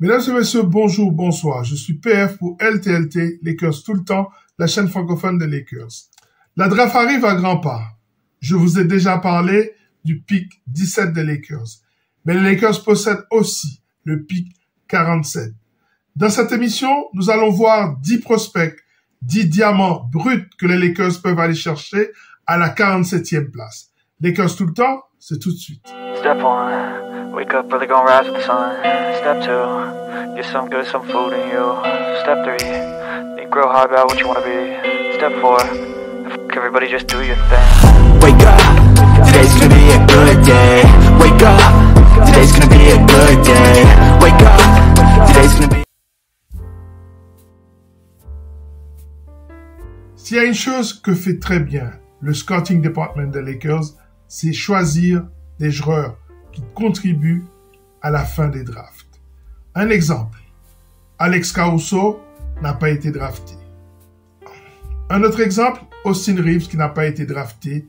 Mesdames et messieurs, bonjour, bonsoir. Je suis PF pour LTLT, Lakers tout le temps, la chaîne francophone des Lakers. La draft arrive à grands pas. Je vous ai déjà parlé du pick 17 des Lakers. Mais les Lakers possèdent aussi le pick 47. Dans cette émission, nous allons voir 10 prospects, 10 diamants bruts que les Lakers peuvent aller chercher à la 47e place. Lakers tout le temps, c'est tout de suite. Step 1, wake up early, gonna rise with the sun. Step 2, get some good, some food in you. Step 3, think real hard about what you wanna be. Step 4, everybody just do your thing. Wake up, today's gonna be a good day. Wake up, today's gonna be a good day. Wake up, today's gonna be. S'il y a une chose que fait très bien le scouting department des Lakers, c'est choisir des joueurs qui contribuent à la fin des drafts. Un exemple, Alex Caruso n'a pas été drafté. Un autre exemple, Austin Reeves qui n'a pas été drafté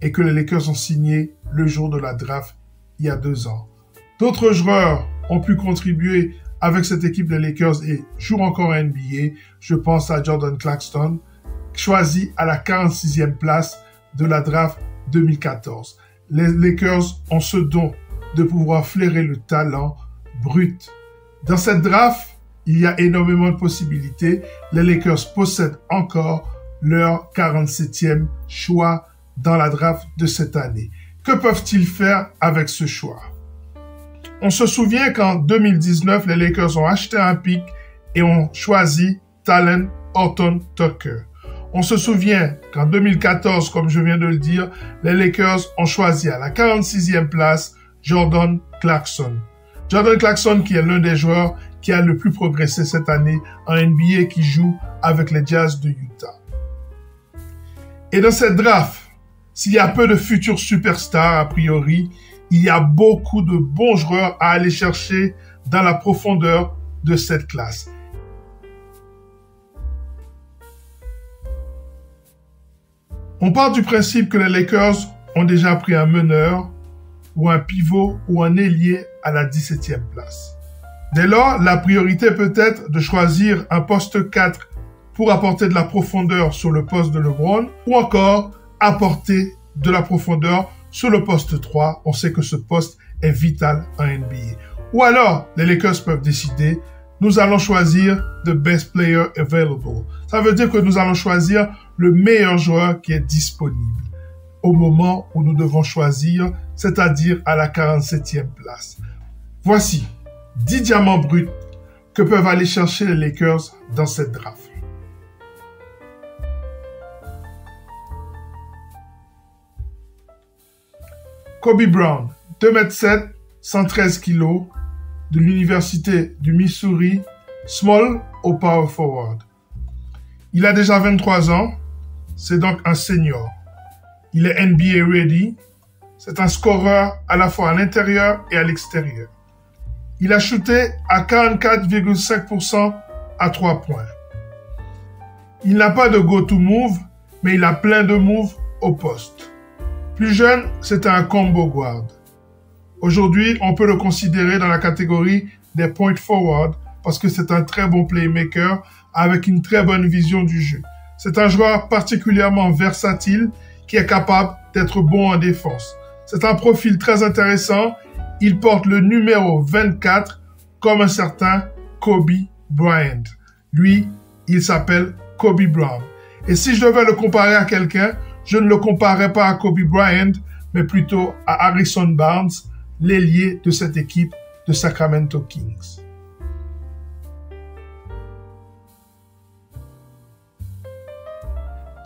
et que les Lakers ont signé le jour de la draft il y a 2 ans. D'autres joueurs ont pu contribuer avec cette équipe des Lakers et jouent encore à NBA. Je pense à Jordan Clarkson, choisi à la 46e place de la draft 2014. Les Lakers ont ce don de pouvoir flairer le talent brut. Dans cette draft, il y a énormément de possibilités. Les Lakers possèdent encore leur 47e choix dans la draft de cette année. Que peuvent-ils faire avec ce choix? On se souvient qu'en 2019, les Lakers ont acheté un pick et ont choisi Talen Horton-Tucker. On se souvient qu'en 2014, comme je viens de le dire, les Lakers ont choisi à la 46e place Jordan Clarkson. Jordan Clarkson qui est l'un des joueurs qui a le plus progressé cette année en NBA qui joue avec les Jazz de Utah. Et dans cette draft, s'il y a peu de futurs superstars a priori, il y a beaucoup de bons joueurs à aller chercher dans la profondeur de cette classe. On part du principe que les Lakers ont déjà pris un meneur ou un pivot ou un ailier à la 17e place. Dès lors, la priorité peut être de choisir un poste 4 pour apporter de la profondeur sur le poste de LeBron ou encore apporter de la profondeur sur le poste 3. On sait que ce poste est vital en NBA. Ou alors, les Lakers peuvent décider, nous allons choisir the best player available. Ça veut dire que nous allons choisir le meilleur joueur qui est disponible au moment où nous devons choisir, c'est-à-dire à la 47e place. Voici 10 diamants bruts que peuvent aller chercher les Lakers dans cette draft. Kobe Brown, 2m7, 113 kg, de l'université du Missouri, small au power forward. Il a déjà 23 ans, c'est donc un senior. Il est NBA ready, c'est un scoreur à la fois à l'intérieur et à l'extérieur. Il a shooté à 44,5% à 3 points. Il n'a pas de go-to move, mais il a plein de moves au poste. Plus jeune, c'était un combo guard. Aujourd'hui, on peut le considérer dans la catégorie des point forward parce que c'est un très bon playmaker avec une très bonne vision du jeu. C'est un joueur particulièrement versatile qui est capable d'être bon en défense. C'est un profil très intéressant. Il porte le numéro 24 comme un certain Kobe Bryant. Lui, il s'appelle Kobe Brown. Et si je devais le comparer à quelqu'un, je ne le comparerais pas à Kobe Bryant, mais plutôt à Harrison Barnes, l'ailier de cette équipe de Sacramento Kings.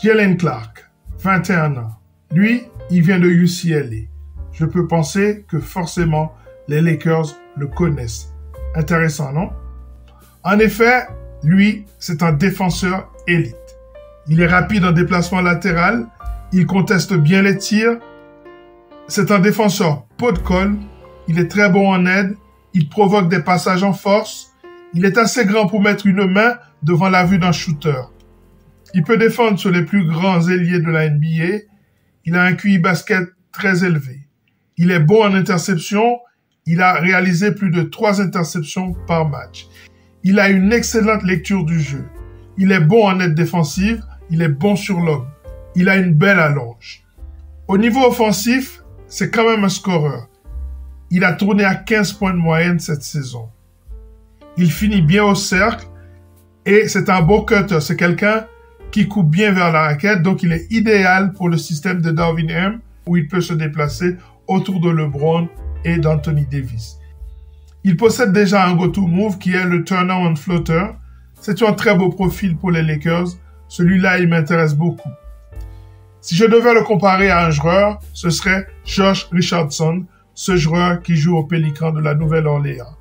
Jalen Clark, 21 ans. Lui, il vient de UCLA. Je peux penser que forcément, les Lakers le connaissent. Intéressant, non? En effet, lui, c'est un défenseur élite. Il est rapide en déplacement latéral, il conteste bien les tirs. C'est un défenseur pot de colle, il est très bon en aide, il provoque des passages en force, il est assez grand pour mettre une main devant la vue d'un shooter. Il peut défendre sur les plus grands ailiers de la NBA. Il a un QI basket très élevé. Il est bon en interception Il a réalisé plus de 3 interceptions par match. Il a une excellente lecture du jeu. Il est bon en aide défensive, il est bon sur l'homme. Il a une belle allonge. Au niveau offensif, c'est quand même un scoreur. Il a tourné à 15 points de moyenne cette saison. Il finit bien au cercle et c'est un beau cutter. C'est quelqu'un qui coupe bien vers la raquette, donc il est idéal pour le système de Darvin Ham où il peut se déplacer autour de LeBron et d'Anthony Davis. Il possède déjà un go-to move qui est le turn-on floater. C'est un très beau profil pour les Lakers. Celui-là, il m'intéresse beaucoup. Si je devais le comparer à un joueur, ce serait Josh Richardson, ce joueur qui joue au Pélican de la Nouvelle-Orléans.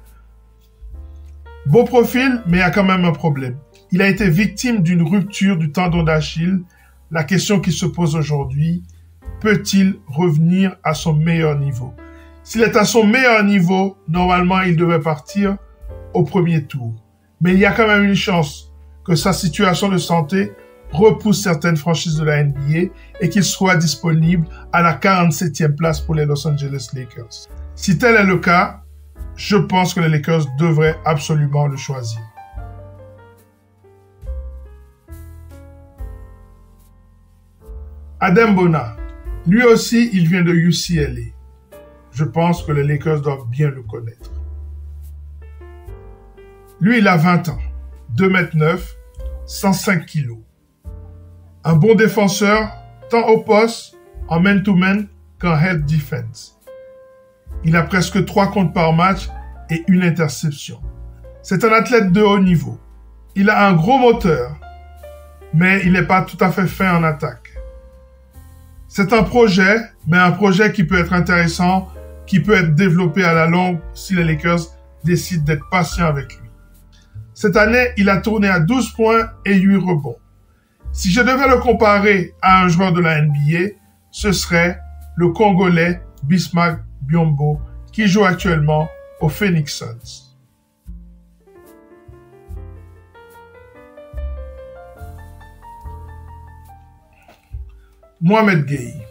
Beau profil, mais il y a quand même un problème. Il a été victime d'une rupture du tendon d'Achille. La question qui se pose aujourd'hui, peut-il revenir à son meilleur niveau? S'il est à son meilleur niveau, normalement, il devait partir au premier tour. Mais il y a quand même une chance que sa situation de santé repousse certaines franchises de la NBA et qu'il soit disponible à la 47e place pour les Los Angeles Lakers. Si tel est le cas, je pense que les Lakers devraient absolument le choisir. Adem Bona, lui aussi, il vient de UCLA. Je pense que les Lakers doivent bien le connaître. Lui, il a 20 ans, 2,9 m, 105 kg. Un bon défenseur, tant au poste, en man-to-man, qu'en head defense. Il a presque 3 comptes par match et une interception. C'est un athlète de haut niveau. Il a un gros moteur, mais il n'est pas tout à fait fin en attaque. C'est un projet, mais un projet qui peut être intéressant, qui peut être développé à la longue si les Lakers décident d'être patients avec lui. Cette année, il a tourné à 12 points et 8 rebonds. Si je devais le comparer à un joueur de la NBA, ce serait le Congolais Bismack Biyombo qui joue actuellement aux Phoenix Suns. Mohamed Gueye,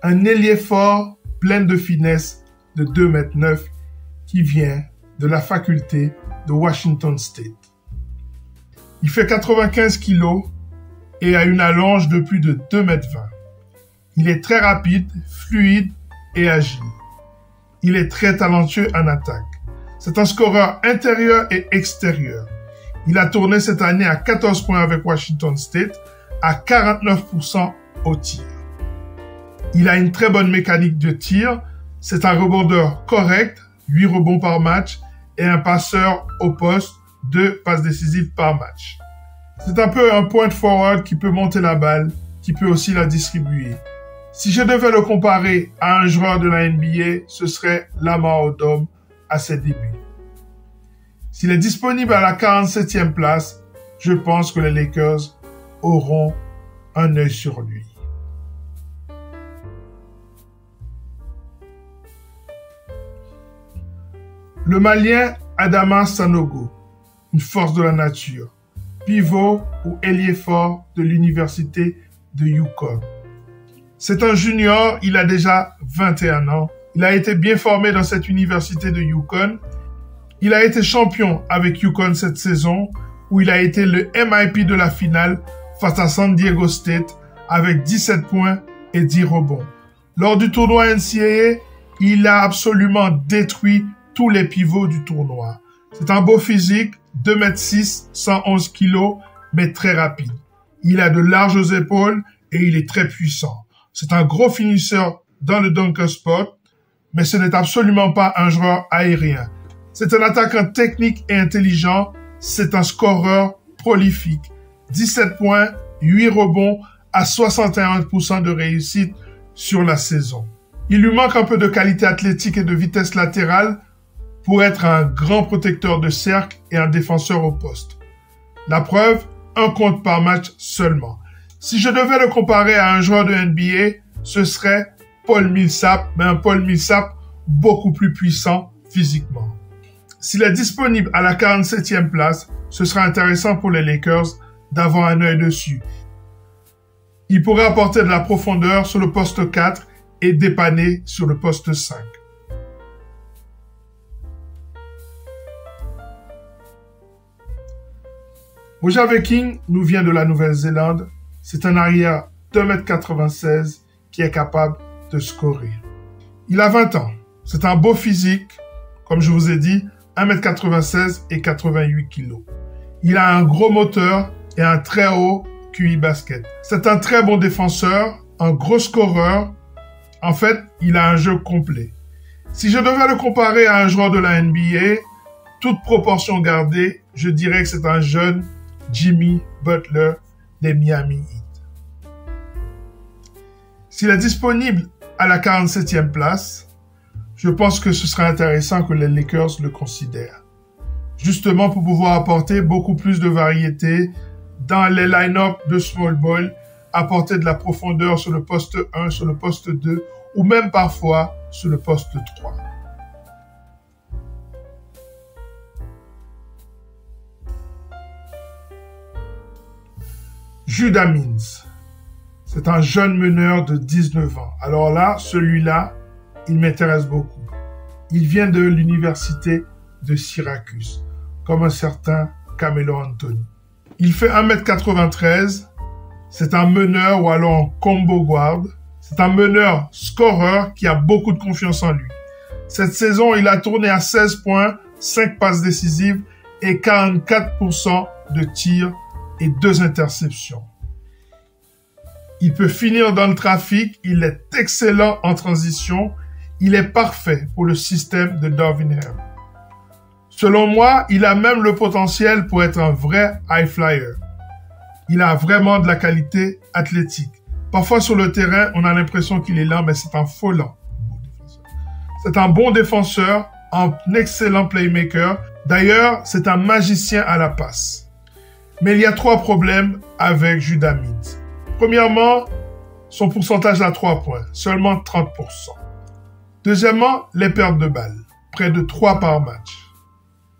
un ailier fort plein de finesse de 2,9 m qui vient de la faculté de Washington State. Il fait 95 kg et a une allonge de plus de 2,20 m. Il est très rapide, fluide et agile. Il est très talentueux en attaque. C'est un scoreur intérieur et extérieur. Il a tourné cette année à 14 points avec Washington State, à 49% au tir. Il a une très bonne mécanique de tir. C'est un rebondeur correct, 8 rebonds par match, et un passeur au poste, 2 passes décisives par match. C'est un peu un point forward qui peut monter la balle, qui peut aussi la distribuer. Si je devais le comparer à un joueur de la NBA, ce serait Lamar Odom à ses débuts. S'il est disponible à la 47e place, je pense que les Lakers auront un œil sur lui. Le Malien Adama Sanogo, une force de la nature, pivot ou ailier fort de l'université de Yukon. C'est un junior, il a déjà 21 ans. Il a été bien formé dans cette université de Yukon. Il a été champion avec Yukon cette saison, où il a été le MIP de la finale face à San Diego State avec 17 points et 10 rebonds. Lors du tournoi NCAA, il a absolument détruit tous les pivots du tournoi. C'est un beau physique, 2,6 m, 111 kg, mais très rapide. Il a de larges épaules et il est très puissant. C'est un gros finisseur dans le dunker spot, mais ce n'est absolument pas un joueur aérien. C'est un attaquant technique et intelligent. C'est un scoreur prolifique. 17 points, 8 rebonds à 61% de réussite sur la saison. Il lui manque un peu de qualité athlétique et de vitesse latérale pour être un grand protecteur de cercle et un défenseur au poste. La preuve, un compte par match seulement. Si je devais le comparer à un joueur de NBA, ce serait Paul Millsap, mais un Paul Millsap beaucoup plus puissant physiquement. S'il est disponible à la 47e place, ce sera intéressant pour les Lakers d'avoir un œil dessus. Il pourrait apporter de la profondeur sur le poste 4 et dépanner sur le poste 5. Ojave King nous vient de la Nouvelle-Zélande. C'est un arrière d'1m96 qui est capable de scorer. Il a 20 ans. C'est un beau physique, comme je vous ai dit, 1m96 et 88 kg. Il a un gros moteur et un très haut QI basket. C'est un très bon défenseur, un gros scoreur. En fait, il a un jeu complet. Si je devais le comparer à un joueur de la NBA, toute proportion gardée, je dirais que c'est un jeune Jimmy Butler des Miami Heat. S'il est disponible à la 47e place, je pense que ce serait intéressant que les Lakers le considèrent. Justement pour pouvoir apporter beaucoup plus de variété dans les line-up de small ball, apporter de la profondeur sur le poste 1, sur le poste 2 ou même parfois sur le poste 3. Judah Means, c'est un jeune meneur de 19 ans. Alors là, celui-là, il m'intéresse beaucoup. Il vient de l'université de Syracuse, comme un certain Carmelo Anthony. Il fait 1m93, c'est un meneur ou alors un combo guard. C'est un meneur scoreur qui a beaucoup de confiance en lui. Cette saison, il a tourné à 16 points, 5 passes décisives et 44% de tirs et 2 interceptions. Il peut finir dans le trafic, il est excellent en transition, il est parfait pour le système de Darvin Ham. Selon moi, il a même le potentiel pour être un vrai high flyer. Il a vraiment de la qualité athlétique. Parfois sur le terrain, on a l'impression qu'il est lent, mais c'est un faux lent. C'est un bon défenseur, un excellent playmaker. D'ailleurs, c'est un magicien à la passe. Mais il y a 3 problèmes avec Judah Means. Premièrement, son pourcentage à 3 points, seulement 30%. Deuxièmement, les pertes de balles, près de 3 par match.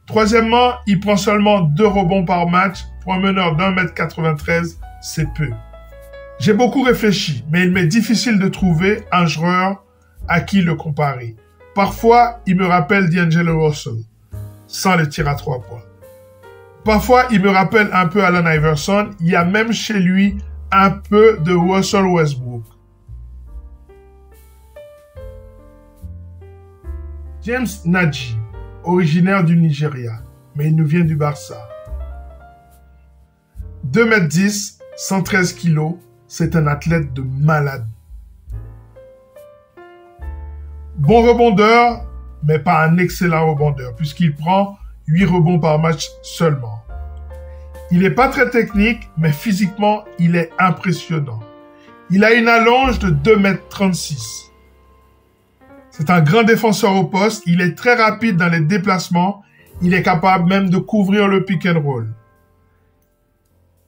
Troisièmement, il prend seulement 2 rebonds par match. Pour un meneur d'1m93, c'est peu. J'ai beaucoup réfléchi, mais il m'est difficile de trouver un joueur à qui le comparer. Parfois, il me rappelle D'Angelo Russell, sans le tir à 3 points. Parfois, il me rappelle un peu Allen Iverson. Il y a même chez lui un peu de Russell Westbrook. James Naji, originaire du Nigeria, mais il nous vient du Barça. 2m10, 113 kg, c'est un athlète de malade. Bon rebondeur, mais pas un excellent rebondeur, puisqu'il prend 8 rebonds par match seulement. Il n'est pas très technique, mais physiquement, il est impressionnant. Il a une allonge de 2m36. C'est un grand défenseur au poste, il est très rapide dans les déplacements, il est capable même de couvrir le pick and roll.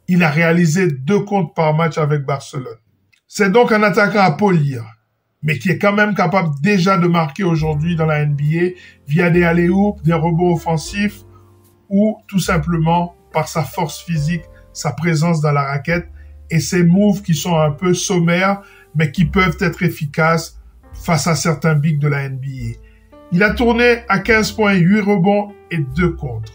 Il a réalisé 2 comptes par match avec Barcelone. C'est donc un attaquant à polir, mais qui est quand même capable déjà de marquer aujourd'hui dans la NBA via des alley-oops, des rebonds offensifs ou tout simplement par sa force physique, sa présence dans la raquette et ses moves qui sont un peu sommaires mais qui peuvent être efficaces face à certains bigs de la NBA. Il a tourné à 15 points, 8 rebonds et 2 contres.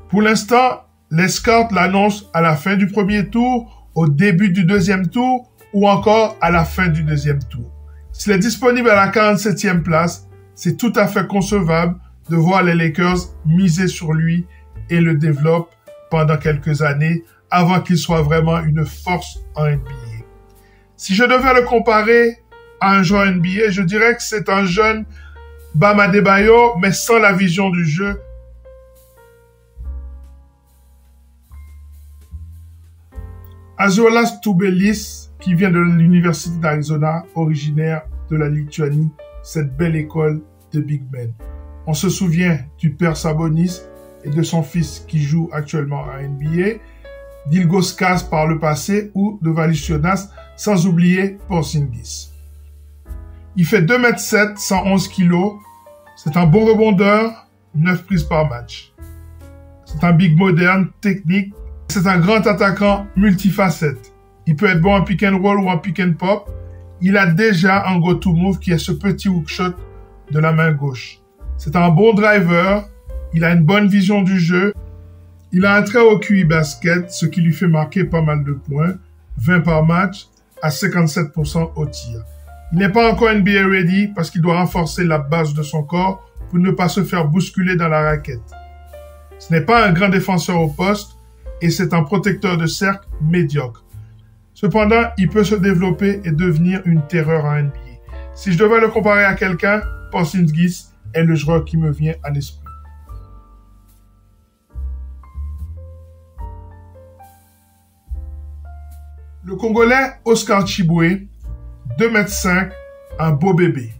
Pour l'instant, les scouts l'annoncent à la fin du premier tour, au début du deuxième tour ou encore à la fin du deuxième tour. S'il est disponible à la 47e place, c'est tout à fait concevable de voir les Lakers miser sur lui et le développent pendant quelques années avant qu'il soit vraiment une force en NBA. Si je devais le comparer à un joueur NBA, je dirais que c'est un jeune Bam Adebayo, mais sans la vision du jeu. Azuolas Tubelis, qui vient de l'Université d'Arizona, originaire de la Lituanie, cette belle école de big men. On se souvient du père Sabonis et de son fils qui joue actuellement à NBA, d'Ilgauskas par le passé ou de Valanciunas, sans oublier Porzingis. Il fait 2m7, 111 kg. C'est un bon rebondeur, 9 prises par match. C'est un big moderne, technique. C'est un grand attaquant multifacette. Il peut être bon en pick and roll ou en pick and pop. Il a déjà un go-to move qui est ce petit hook shot de la main gauche. C'est un bon driver. Il a une bonne vision du jeu. Il a un très haut QI basket, ce qui lui fait marquer pas mal de points, 20 par match, à 57% au tir. Il n'est pas encore NBA ready parce qu'il doit renforcer la base de son corps pour ne pas se faire bousculer dans la raquette. Ce n'est pas un grand défenseur au poste et c'est un protecteur de cercle médiocre. Cependant, il peut se développer et devenir une terreur en NBA. Si je devais le comparer à quelqu'un, Porzingis est le joueur qui me vient à l'esprit. Le Congolais Oscar Tshiebwe, 2,5 m, un beau bébé.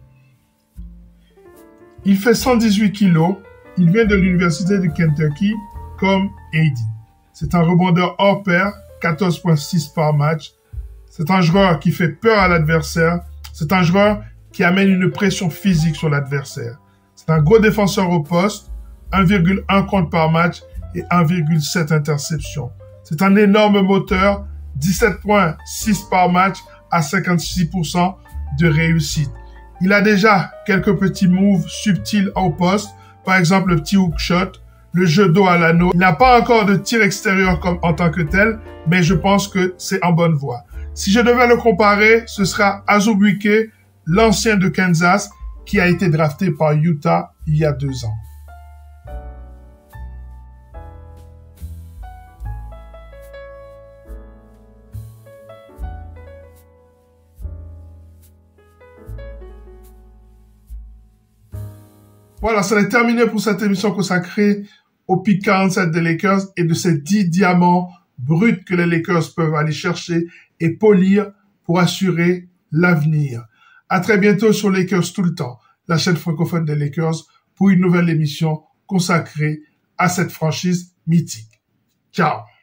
Il fait 118 kg, il vient de l'université de Kentucky comme AD. C'est un rebondeur hors pair, 14,6 par match. C'est un joueur qui fait peur à l'adversaire. C'est un joueur qui amène une pression physique sur l'adversaire. C'est un gros défenseur au poste, 1,1 compte par match et 1,7 interceptions. C'est un énorme moteur, 17,6 par match à 56% de réussite. Il a déjà quelques petits moves subtils au poste, par exemple le petit hook shot, le jeu dos à l'anneau. Il n'a pas encore de tir extérieur comme en tant que tel, mais je pense que c'est en bonne voie. Si je devais le comparer, ce sera Azubuike, l'ancien de Kansas, qui a été drafté par Utah il y a 2 ans. Voilà, ça est terminé pour cette émission consacrée au pick 47 des Lakers et de ces 10 diamants bruts que les Lakers peuvent aller chercher et polir pour assurer l'avenir. À très bientôt sur Lakers tout le temps, la chaîne francophone des Lakers, pour une nouvelle émission consacrée à cette franchise mythique. Ciao!